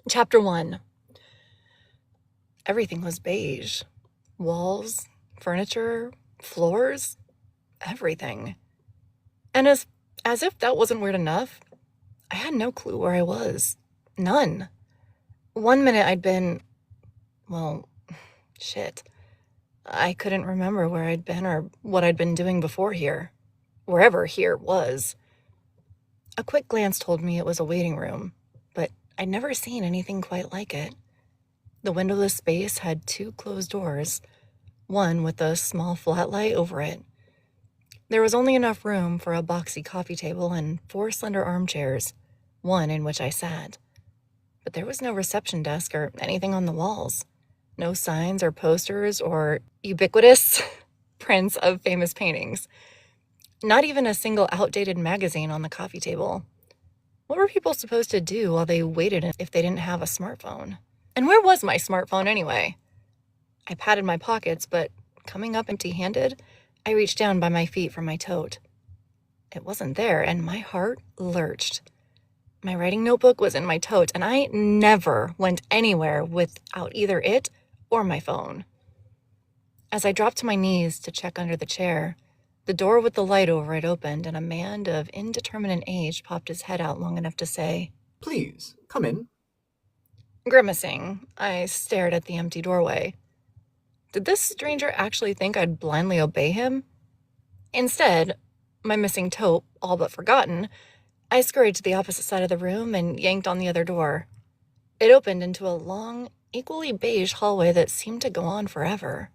Chapter 1. Everything was beige. Walls, furniture, floors, everything. And as if that wasn't weird enough, I had no clue where I was. None. One minute I'd been, well, shit. I couldn't remember where I'd been or what I'd been doing before here. Wherever here was. A quick glance told me it was a waiting room, but I'd never seen anything quite like it. The windowless space had 2 closed doors, one with a small flat light over it. There was only enough room for a boxy coffee table and 4 slender armchairs, one in which I sat. But there was no reception desk or anything on the walls. No signs or posters or ubiquitous prints of famous paintings. Not even a single outdated magazine on the coffee table. What were people supposed to do while they waited if they didn't have a smartphone? And where was my smartphone anyway? I patted my pockets, but coming up empty-handed, I reached down by my feet for my tote. It wasn't there, and my heart lurched. My writing notebook was in my tote, and I never went anywhere without either it or my phone. As I dropped to my knees to check under the chair, the door with the light over it opened, and a man of indeterminate age popped his head out long enough to say, "Please, come in." Grimacing, I stared at the empty doorway. Did this stranger actually think I'd blindly obey him? Instead, my missing tote all but forgotten, I scurried to the opposite side of the room and yanked on the other door. It opened into a long, equally beige hallway that seemed to go on forever.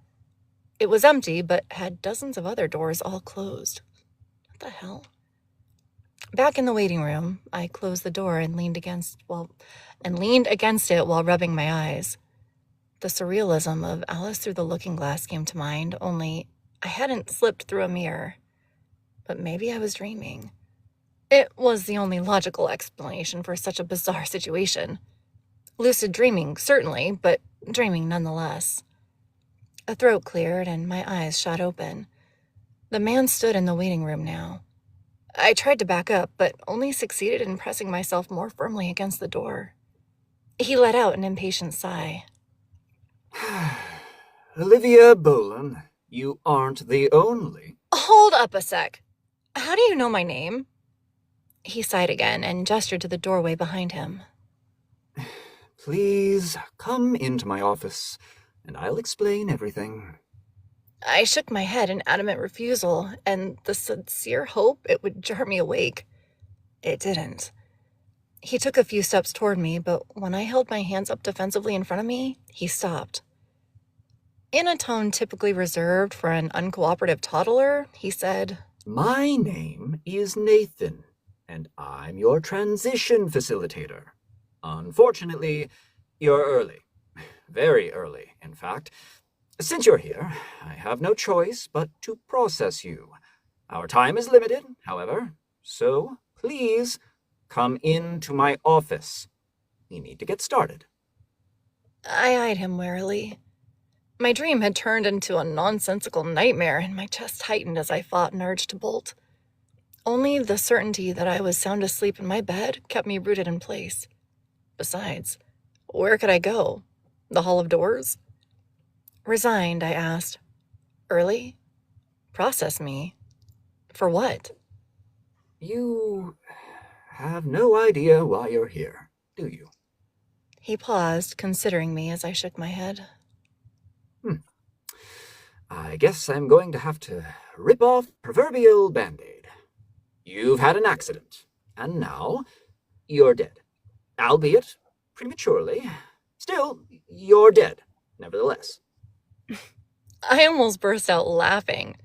It was empty, but had dozens of other doors all closed. What the hell? Back in the waiting room, I closed the door and leaned against it while rubbing my eyes. The surrealism of Alice Through the Looking Glass came to mind, only I hadn't slipped through a mirror. But maybe I was dreaming. It was the only logical explanation for such a bizarre situation. Lucid dreaming, certainly, but dreaming nonetheless. A throat cleared and my eyes shot open. The man stood in the waiting room now. I tried to back up, but only succeeded in pressing myself more firmly against the door. He let out an impatient sigh. Liv Bolan, you aren't the only. Hold up a sec. How do you know my name? He sighed again and gestured to the doorway behind him. Please come into my office, and I'll explain everything. I shook my head in adamant refusal, and the sincere hope it would jar me awake. It didn't. He took a few steps toward me, but when I held my hands up defensively in front of me, he stopped. In a tone typically reserved for an uncooperative toddler, he said, My name is Nathan, and I'm your transition facilitator. Unfortunately, you're early. Very early, in fact. Since you're here, I have no choice but to process you. Our time is limited, however, so please come into my office. We need to get started. I eyed him warily. My dream had turned into a nonsensical nightmare, and my chest tightened as I fought an urge to bolt. Only the certainty that I was sound asleep in my bed kept me rooted in place. Besides, where could I go? The Hall of Doors? Resigned, I asked, Early? Process me? For what? You have no idea why you're here, do you? He paused, considering me as I shook my head. I guess I'm going to have to rip off the proverbial Band-Aid. You've had an accident, and now you're dead. Albeit prematurely. Still, you're dead, nevertheless. I almost burst out laughing,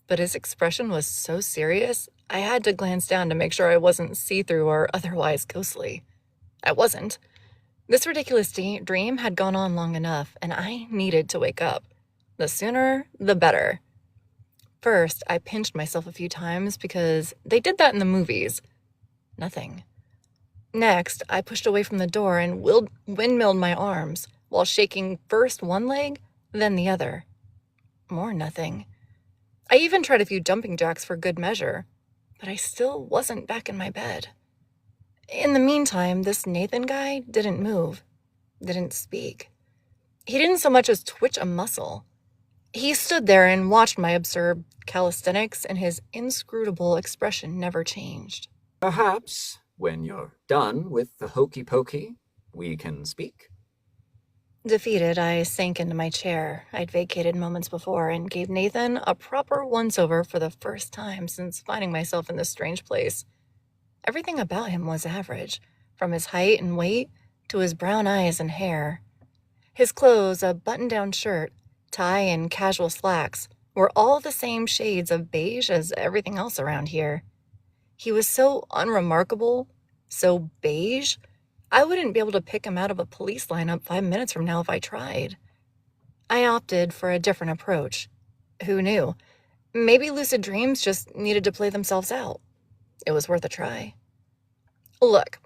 but his expression was so serious, I had to glance down to make sure I wasn't see-through or otherwise ghostly. I wasn't. This ridiculous dream had gone on long enough, and I needed to wake up. The sooner, the better. First, I pinched myself a few times because they did that in the movies. Nothing. Next, I pushed away from the door and windmilled my arms while shaking first one leg, then the other. More nothing. I even tried a few jumping jacks for good measure, but I still wasn't back in my bed. In the meantime, this Nathan guy didn't move. didn't speak. He didn't so much as twitch a muscle. He stood there and watched my absurd calisthenics, and his inscrutable expression never changed. Perhaps, when you're done with the hokey pokey, we can speak? Defeated, I sank into my chair I'd vacated moments before and gave Nathan a proper once-over for the first time since finding myself in this strange place. Everything about him was average, from his height and weight to his brown eyes and hair. His clothes, a button-down shirt, tie, and casual slacks, were all the same shades of beige as everything else around here. He was so unremarkable, so beige, I wouldn't be able to pick him out of a police lineup 5 minutes from now if I tried. I opted for a different approach. Who knew? Maybe lucid dreams just needed to play themselves out. It was worth a try. Look,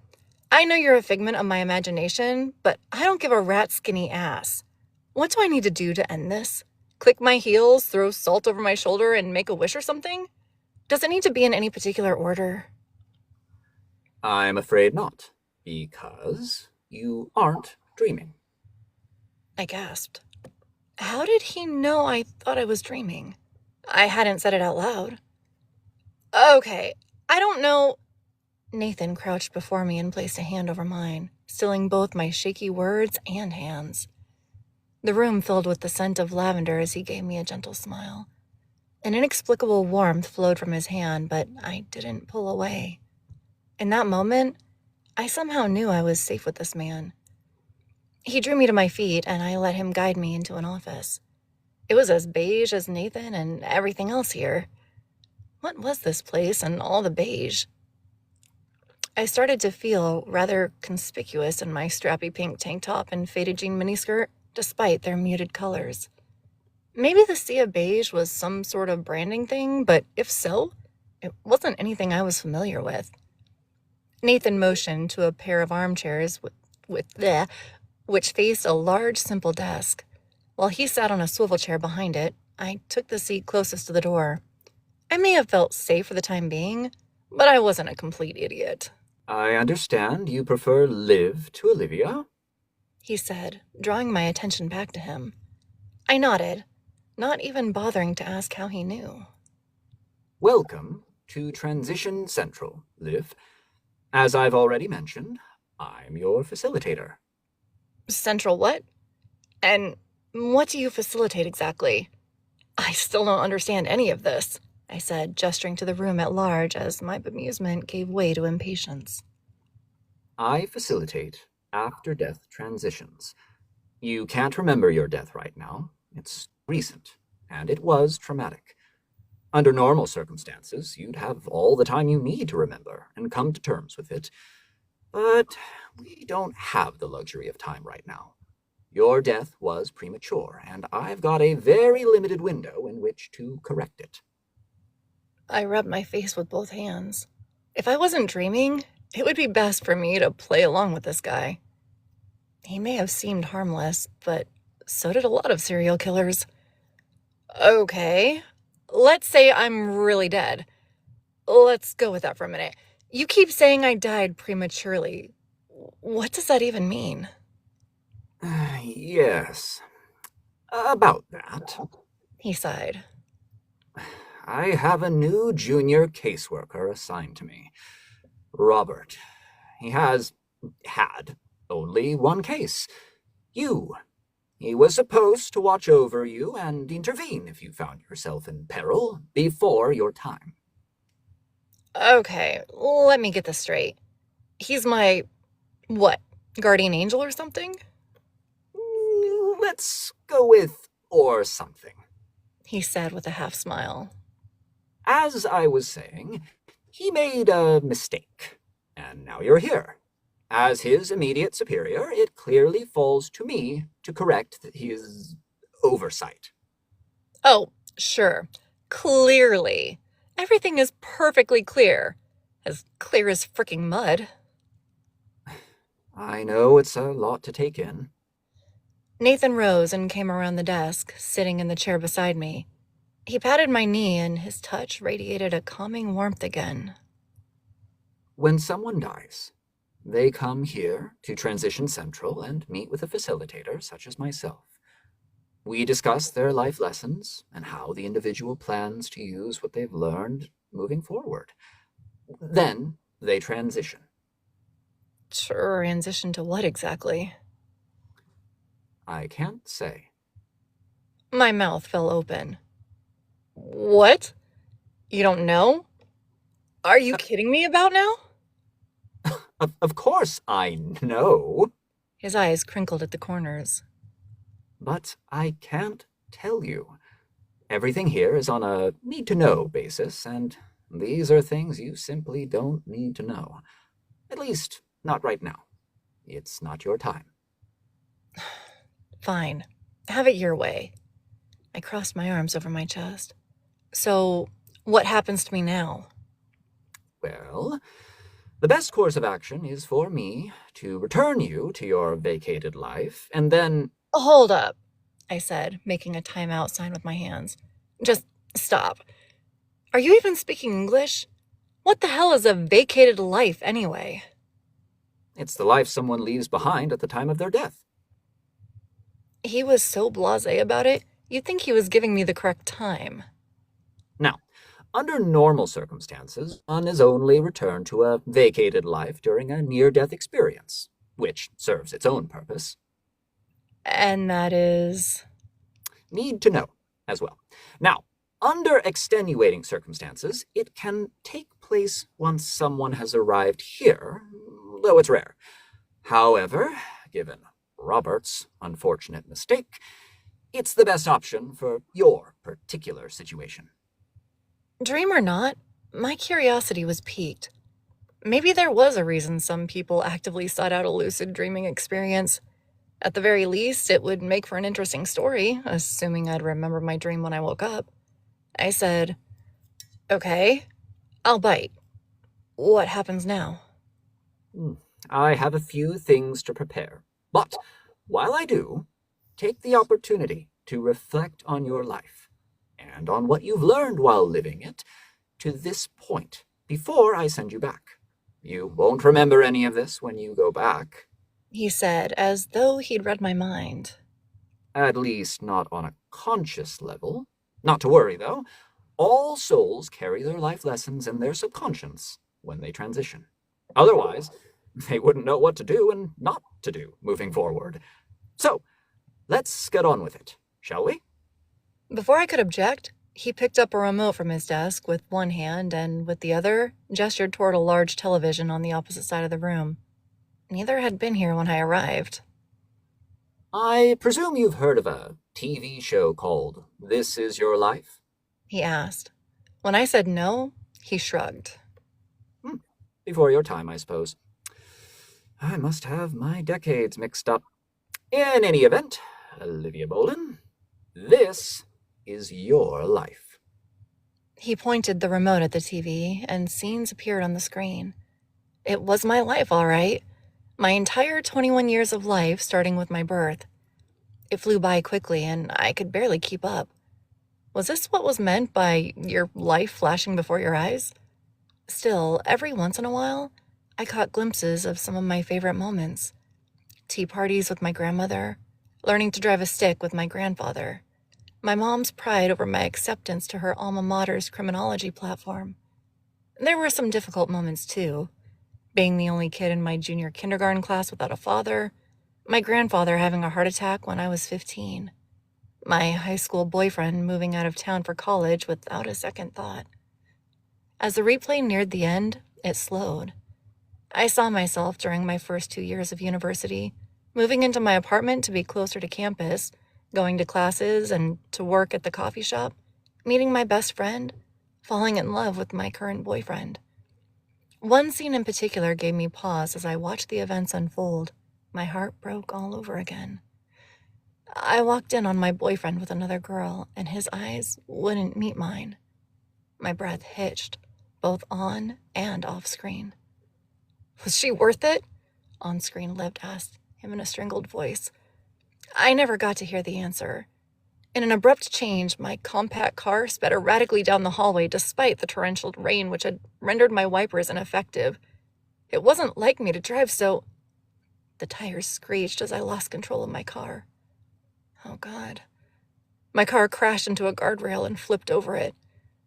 I know you're a figment of my imagination, but I don't give a rat's skinny ass. What do I need to do to end this? Click my heels, throw salt over my shoulder, and make a wish or something? Does it need to be in any particular order? I'm afraid not, because you aren't dreaming. I gasped. How did he know I thought I was dreaming? I hadn't said it out loud. Okay, I don't know. Nathan crouched before me and placed a hand over mine, stilling both my shaky words and hands. The room filled with the scent of lavender as he gave me a gentle smile. An inexplicable warmth flowed from his hand, but I didn't pull away. In that moment, I somehow knew I was safe with this man. He drew me to my feet, and I let him guide me into an office. It was as beige as Nathan and everything else here. What was this place and all the beige? I started to feel rather conspicuous in my strappy pink tank top and faded jean miniskirt, despite their muted colors. Maybe the sea of beige was some sort of branding thing, but if so, it wasn't anything I was familiar with. Nathan motioned to a pair of armchairs which faced a large, simple desk. While he sat on a swivel chair behind it, I took the seat closest to the door. I may have felt safe for the time being, but I wasn't a complete idiot. I understand you prefer Liv to Olivia, he said, drawing my attention back to him. I nodded, not even bothering to ask how he knew. Welcome to Transition Central, Liv. As I've already mentioned, I'm your facilitator. Central what? And what do you facilitate exactly? I still don't understand any of this, I said, gesturing to the room at large as my bemusement gave way to impatience. I facilitate after-death transitions. You can't remember your death right now. It's recent, and it was traumatic. Under normal circumstances, you'd have all the time you need to remember and come to terms with it. But we don't have the luxury of time right now. Your death was premature, and I've got a very limited window in which to correct it. I rubbed my face with both hands. If I wasn't dreaming, it would be best for me to play along with this guy. He may have seemed harmless, but so did a lot of serial killers. Okay, let's say I'm really dead. Let's go with that for a minute. You keep saying I died prematurely. What does that even mean? Yes, about that, he sighed. I have a new junior caseworker assigned to me. Robert. He had only one case. You. He was supposed to watch over you and intervene if you found yourself in peril before your time. Okay, let me get this straight. He's my, guardian angel or something? Let's go with or something, he said with a half smile. As I was saying, he made a mistake, and now you're here. As his immediate superior, it clearly falls to me to correct his oversight. Oh, sure. Clearly. Everything is perfectly clear. As clear as fricking mud. I know it's a lot to take in. Nathan rose and came around the desk, sitting in the chair beside me. He patted my knee, and his touch radiated a calming warmth again. When someone dies, They come here to Transition Central and meet with a facilitator such as myself. We discuss their life lessons and how the individual plans to use what they've learned moving forward. Then they transition. Transition to what exactly? I can't say. My mouth fell open. What? You don't know? Are you kidding me about now? Of course I know. His eyes crinkled at the corners. But I can't tell you. Everything here is on a need-to-know basis, and these are things you simply don't need to know. At least, not right now. It's not your time. Fine. Have it your way. I crossed my arms over my chest. So, what happens to me now? Well, the best course of action is for me to return you to your vacated life, and then... Hold up, I said, making a timeout sign with my hands. Just stop. Are you even speaking English? What the hell is a vacated life, anyway? It's the life someone leaves behind at the time of their death. He was so blasé about it, you'd think he was giving me the correct time. Now, under normal circumstances, one is only returned to a vacated life during a near-death experience, which serves its own purpose. And that is... Need to know, as well. Now, under extenuating circumstances, it can take place once someone has arrived here, though it's rare. However, given Robert's unfortunate mistake, it's the best option for your particular situation. Dream or not, my curiosity was piqued. Maybe there was a reason some people actively sought out a lucid dreaming experience. At the very least, it would make for an interesting story, assuming I'd remember my dream when I woke up. I said, "Okay, I'll bite. What happens now?" I have a few things to prepare, but while I do, take the opportunity to reflect on your life and on what you've learned while living it to this point before I send you back. You won't remember any of this when you go back. He said, as though he'd read my mind. At least not on a conscious level. Not to worry, though. All souls carry their life lessons in their subconscious when they transition. Otherwise, they wouldn't know what to do and not to do moving forward. So, let's get on with it, shall we? Before I could object, he picked up a remote from his desk with one hand and, with the other, gestured toward a large television on the opposite side of the room. Neither had been here when I arrived. I presume you've heard of a TV show called This Is Your Life? He asked. When I said no, he shrugged. Before your time, I suppose. I must have my decades mixed up. In any event, Liv Bolan, this is your life. He pointed the remote at the TV, and scenes appeared on the screen. It was my life, all right. My entire 21 years of life, starting with my birth. It flew by quickly, and I could barely keep up. Was this what was meant by your life flashing before your eyes? Still, every once in a while, I caught glimpses of some of my favorite moments. Tea parties with my grandmother, learning to drive a stick with my grandfather, my mom's pride over my acceptance to her alma mater's criminology platform. There were some difficult moments, too. Being the only kid in my junior kindergarten class without a father, my grandfather having a heart attack when I was 15, my high school boyfriend moving out of town for college without a second thought. As the replay neared the end, it slowed. I saw myself during my first 2 years of university, moving into my apartment to be closer to campus, going to classes and to work at the coffee shop, meeting my best friend, falling in love with my current boyfriend. One scene in particular gave me pause as I watched the events unfold. My heart broke all over again. I walked in on my boyfriend with another girl, and his eyes wouldn't meet mine. My breath hitched, both on and off screen. Was she worth it? On-screen Liv asked him in a strangled voice. I never got to hear the answer. In an abrupt change, my compact car sped erratically down the hallway despite the torrential rain which had rendered my wipers ineffective. It wasn't like me to drive so... The tires screeched as I lost control of my car. Oh, God. My car crashed into a guardrail and flipped over it.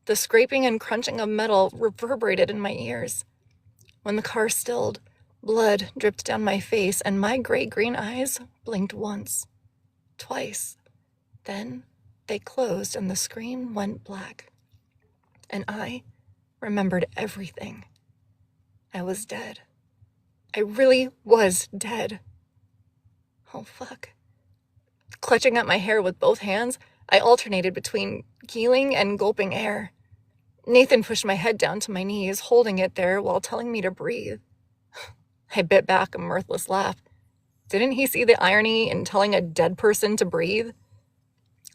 The scraping and crunching of metal reverberated in my ears. When the car stilled, blood dripped down my face and my gray-green eyes blinked once, twice. Then they closed and the screen went black. And I remembered everything. I was dead. I really was dead. Oh, fuck. Clutching at my hair with both hands, I alternated between keeling and gulping air. Nathan pushed my head down to my knees, holding it there while telling me to breathe. I bit back a mirthless laugh. Didn't he see the irony in telling a dead person to breathe?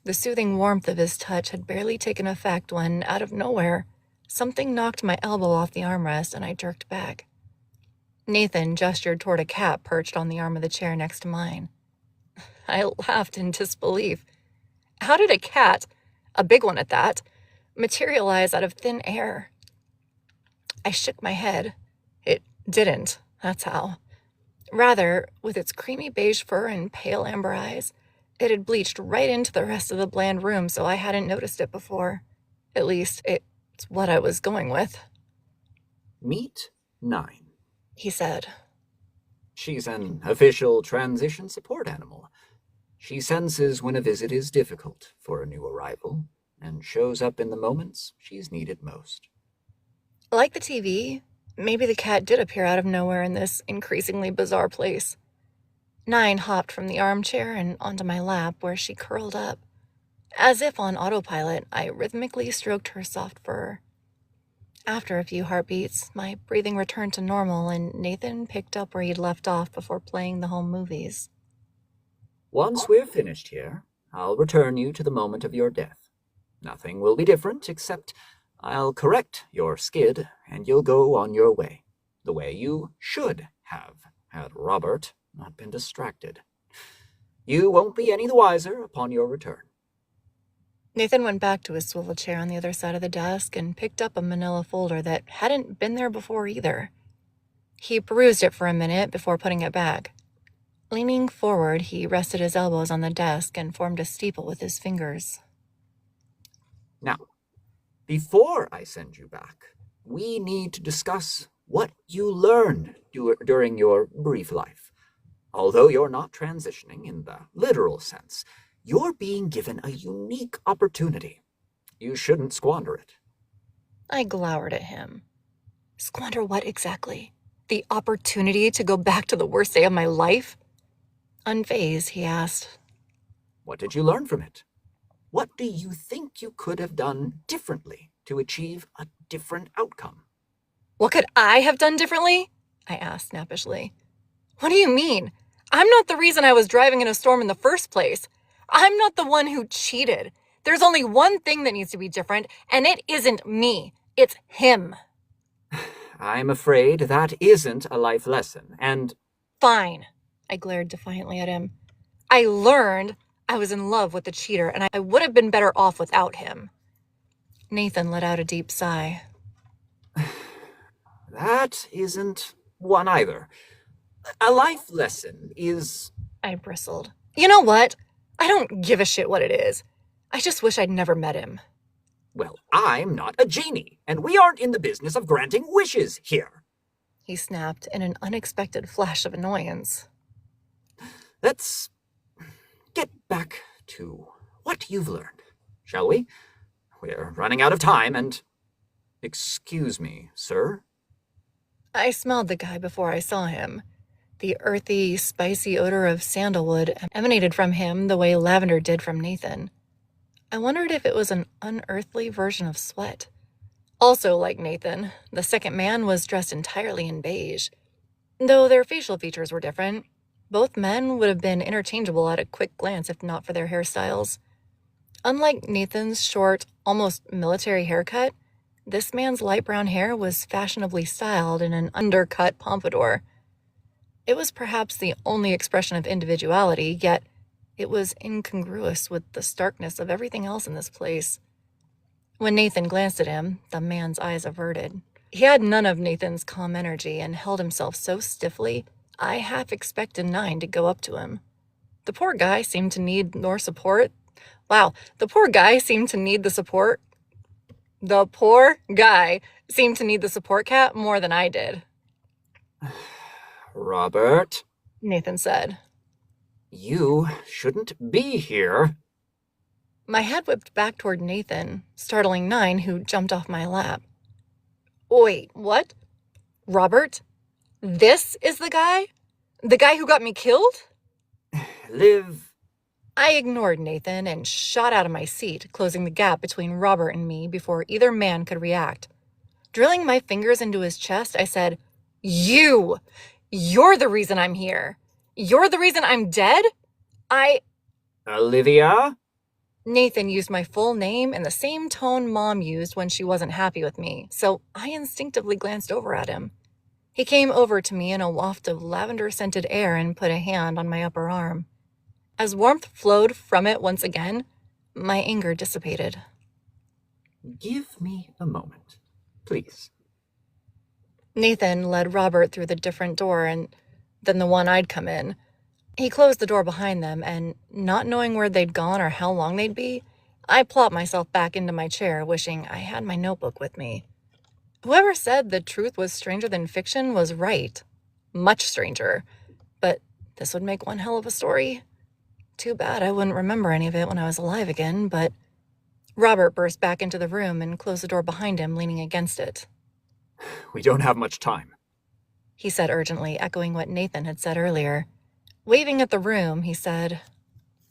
The soothing warmth of his touch had barely taken effect when, out of nowhere, something knocked my elbow off the armrest and I jerked back. Nathan gestured toward a cat perched on the arm of the chair next to mine. I laughed in disbelief. How did a cat, a big one at that, materialize out of thin air? I shook my head. It didn't, that's how. Rather, with its creamy beige fur and pale amber eyes, it had bleached right into the rest of the bland room, so I hadn't noticed it before. At least, it's what I was going with. Meet 9. He said. She's an official transition support animal. She senses when a visit is difficult for a new arrival and shows up in the moments she's needed most. Like the TV, maybe the cat did appear out of nowhere in this increasingly bizarre place. 9 hopped from the armchair and onto my lap where she curled up. As if on autopilot, I rhythmically stroked her soft fur. After a few heartbeats, my breathing returned to normal and Nathan picked up where he'd left off before playing the home movies. Once we're finished here, I'll return you to the moment of your death. Nothing will be different, except I'll correct your skid and you'll go on your way. The way you should have, had Robert not been distracted. You won't be any the wiser upon your return. Nathan went back to his swivel chair on the other side of the desk and picked up a manila folder that hadn't been there before either. He perused it for a minute before putting it back. Leaning forward, he rested his elbows on the desk and formed a steeple with his fingers. Now, before I send you back, we need to discuss what you learned during your brief life. Although you're not transitioning in the literal sense, you're being given a unique opportunity. You shouldn't squander it. I glowered at him. Squander what exactly? The opportunity to go back to the worst day of my life? Unfazed, he asked. What did you learn from it? What do you think you could have done differently to achieve a different outcome? What could I have done differently? I asked snappishly. What do you mean? I'm not the reason I was driving in a storm in the first place. I'm not the one who cheated. There's only one thing that needs to be different, and it isn't me. It's him. I'm afraid that isn't a life lesson, and... Fine, I glared defiantly at him. I learned I was in love with the cheater, and I would have been better off without him. Nathan let out a deep sigh. That isn't one either. A life lesson is... I bristled. You know what? I don't give a shit what it is. I just wish I'd never met him. Well, I'm not a genie, and we aren't in the business of granting wishes here. He snapped in an unexpected flash of annoyance. Let's get back to what you've learned, shall we? We're running out of time, and... Excuse me, sir? I smelled the guy before I saw him. The earthy, spicy odor of sandalwood emanated from him the way lavender did from Nathan. I wondered if it was an unearthly version of sweat. Also, like Nathan, the second man was dressed entirely in beige. Though their facial features were different, both men would have been interchangeable at a quick glance if not for their hairstyles. Unlike Nathan's short, almost military haircut, this man's light brown hair was fashionably styled in an undercut pompadour. It was perhaps the only expression of individuality, yet it was incongruous with the starkness of everything else in this place. When Nathan glanced at him, the man's eyes averted. He had none of Nathan's calm energy and held himself so stiffly, I half expected 9 to go up to him. The poor guy seemed to need more support. Wow, the poor guy seemed to need the support. The poor guy seemed to need the support cat more than I did. Robert, Nathan said. you shouldn't be here. My head whipped back toward Nathan, startling 9, who jumped off my lap. Wait, what? Robert? This is the guy? The guy who got me killed? Liv. I ignored Nathan and shot out of my seat, closing the gap between Robert and me before either man could react. Drilling my fingers into his chest, I said, You're the reason I'm here. You're the reason I'm dead? Olivia? Nathan used my full name in the same tone Mom used when she wasn't happy with me, so I instinctively glanced over at him. He came over to me in a waft of lavender-scented air and put a hand on my upper arm. As warmth flowed from it once again, my anger dissipated. Give me a moment, please. Nathan led Robert through the different door and then the one I'd come in. He closed the door behind them, and not knowing where they'd gone or how long they'd be, I plopped myself back into my chair, wishing I had my notebook with me. Whoever said the truth was stranger than fiction was right. Much stranger. But this would make one hell of a story. Too bad I wouldn't remember any of it when I was alive again, but... Robert burst back into the room and closed the door behind him, leaning against it. We don't have much time, he said urgently, echoing what Nathan had said earlier. Waving at the room, he said,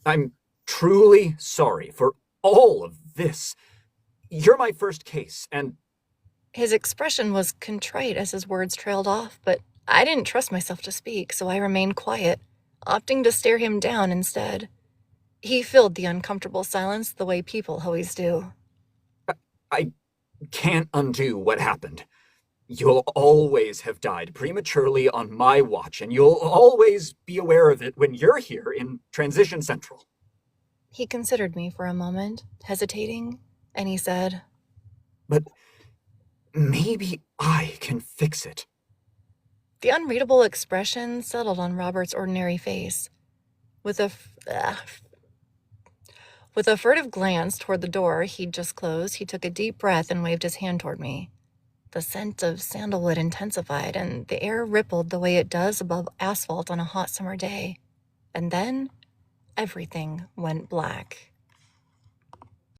I'm truly sorry for all of this. You're my first case, and... His expression was contrite as his words trailed off, but I didn't trust myself to speak, so I remained quiet, opting to stare him down instead. He filled the uncomfortable silence the way people always do. I can't undo what happened. You'll always have died prematurely on my watch, and you'll always be aware of it when you're here in Transition Central. He considered me for a moment, hesitating, and he said, But maybe I can fix it. The unreadable expression settled on Robert's ordinary face. With a furtive glance toward the door he'd just closed, he took a deep breath and waved his hand toward me. The scent of sandalwood intensified, and the air rippled the way it does above asphalt on a hot summer day. And then, everything went black.